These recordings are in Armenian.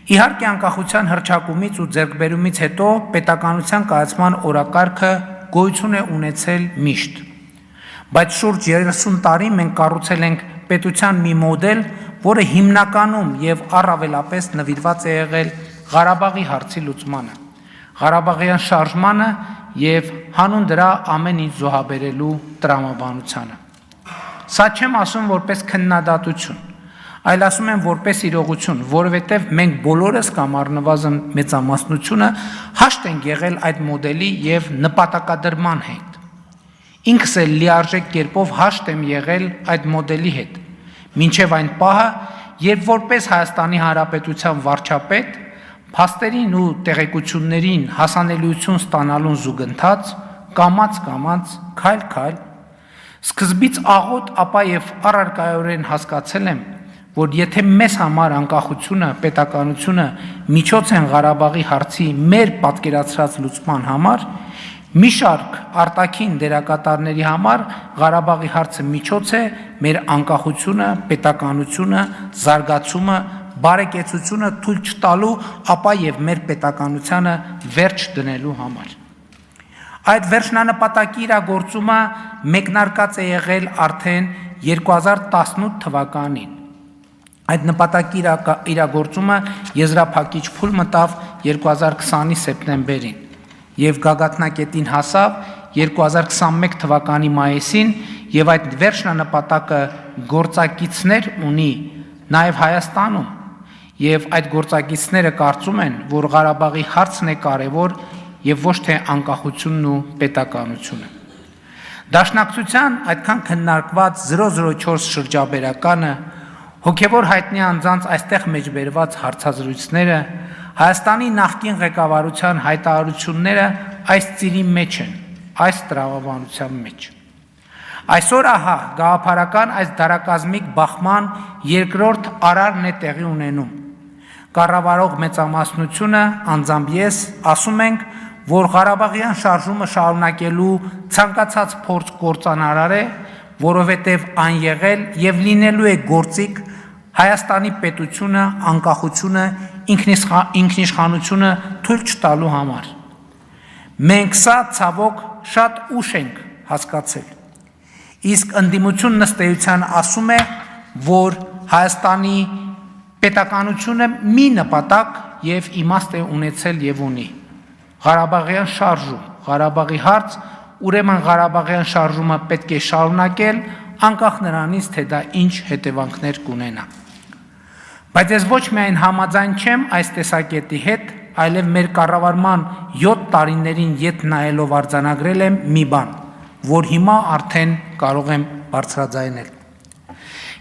Իհարկե անկախության հռչակումից ու ձեռքբերումից հետո պետականության կայացման օրակարգը գոյություն է ունեցել միշտ, բայց շուրջ 30 տարի մենք կառուցել ենք պետության մի մոդել, որը հիմնականում եւ առավելապես նվիրված է եղել Ղարաբաղի հարցի լուծմանը, Ղարաբաղյան շարժմանը եւ հանուն դրա ամեն ինչ զոհաբերելու տրամաբանությանը։ Սա չեմ ասում որպես քննադատություն, այլ ասում եմ որպես իրողություն, որովհետև մենք բոլորս կամ առնվազն մեծամասնությունը հաշտ ենք եղել այդ մոդելի եւ նպատակադրման հետ։ Ինքս էլ լիարժեք կերպով հաշտ եմ եղել այդ մոդելի հետ, մինչև այն պահը, երբ որպես Հայաստանի Հանրապետության վարչապետ փաստերին ու տեղեկություններին հասանելիություն ստանալուն զուգընթաց, կամաց, քայլ, սկզբից աղոտ, ապա եւ առարկայորեն հասկացել եմ, որ եթե մեզ համար անկախությունը, պետականությունը միջոց են Ղարաբաղի հարցի մեր պատկերացրած լուծման համար, մի շարք արտաքին դերակատարների համար Ղարաբաղի հարցը միջոց է մեր անկախությունը, պետականությունը, զարգացումը, բարեկեցությունը թույլ չտալու, ապա եւ մեր պետականությանը վերջ դնելու համար։ Այդ վերջնանպատակի իրագործումը մեկնարկած է եղել արդեն 2018 թվականին։ Այդ նպատակի իրագործումը եզրափակիչ փուլ մտավ 2020-ի սեպտեմբերին եւ գագաթնակետին հասավ 2021 թվականի մայիսին եւ այդ վերջնանպատակը գործակիցներ ունի նաեւ Հայաստանում եւ այդ գործակիցները կարծում են, որ Ղարաբաղի հարցն է կարեւոր եւ ոչ թե անկախությունն ու պետականությունը։ Դաշնակցության այդքան քննարկված 004 շրջաբերականը, հոգևոր հայտնի անձանց այստեղ մեջբերված հարցազրույցները, Հայաստանի նախկին ղեկավարության հայտարարությունները այս ծիրի մեջ են, այս տրամաբանության մեջ։ Այսօր ահա գաղափարական այս դարակազմիկ բախման երկրորդ արարն է տեղի ունենում։ Կառավարող մեծամասնությունը, անձամբ ես, ասում ենք, որ Ղարաբաղյան շարժումը շարունակելու ցանկացած փորձ կործանարար է, որովհետև այն եղել եւ լինելու է գործիք Հայաստանի պետությունը, անկախությունը, ինքնիշխանությունը թույլ չտալու համար։ Մենք սա ցավոք շատ ուշ ենք հասկացել։ Իսկ ընդդիմությունն ըստ էության ասում է, որ Հայաստանի պետականությունը մի նպատակ եւ իմաստ է ունեցել եւ ունի։ Ղարաբաղյան շարժում, Ղարաբաղի հարց, ուրեմն Ղարաբաղյան շարժումը պետք է շարունակել, անկախ նրանից, թե դա ինչ հետևանքներ կունենա։ Բայց ես ոչ միայն համաձայն չեմ այս տեսակետի հետ, այլև մեր կառավարման 7 տարիներին ետ նայելով արձանագրել եմ մի բան, որ հիմա արդեն կարող եմ բարձրաձայնել։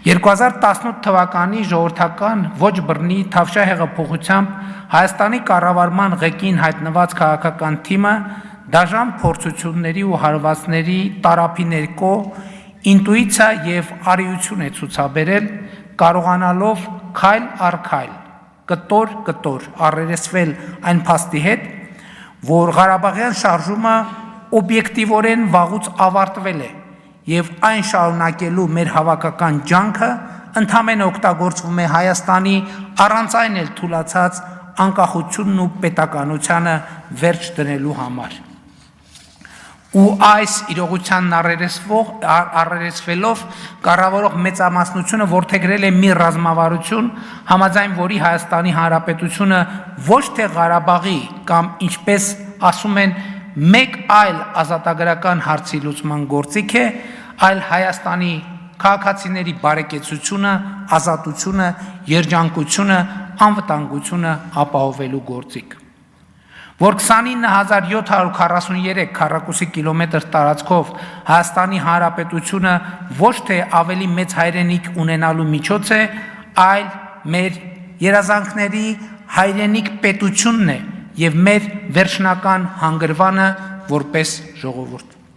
2018 թվականի ժողովրդական ոչ բռնի Թավշյա հեղափոխությամբ Հայաստանի կառավարման ղեկին հայտնված քաղաքական թիմը դաժան փորձությունների ու հարվածների տարափի ներքո ինտուիցիա եւ արիություն է ցուցաբերել, կարողանալով քայլ առ քայլ, կտոր առերեսվել այն փաստի հետ, որ Ղարաբաղյան շարժումը օբյեկտիվորեն վաղուց ավարտվել է եւ այն շարունակելու մեր հավաքական ջանքը ընդհանրապես օգտագործվում է Հայաստանի առանց այն էլ թուլացած անկախությունն ու պետականությանը վերջ դնելու համար։ Ու այս իրողությանն առերեսվելով կառավարող մեծամասնությունը որդեգրել է մի ռազմավարություն, համաձայն որի Հայաստանի Հանրապետությունը ոչ թե Ղարաբաղի կամ ինչպես ասում են մեկ այլ ազատագրական հարցի լուծման գործիք է, այլ Հայաստանի քաղաքացիների բարեկեցությունը, ազատությունը, երջանկությունը, անվտանգությունը ապահովելու գործիք։ Որ 29743 քառակուսի կիլոմետր տարածքով Հայաստանի Հանրապետությունը ոչ թե ավելի մեծ հայրենիք ունենալու միջոց է, այլ մեր երազանքների հայրենիք պետությունն է եւ մեր վերջնական հանգրվանը որպես ժողովուրդ։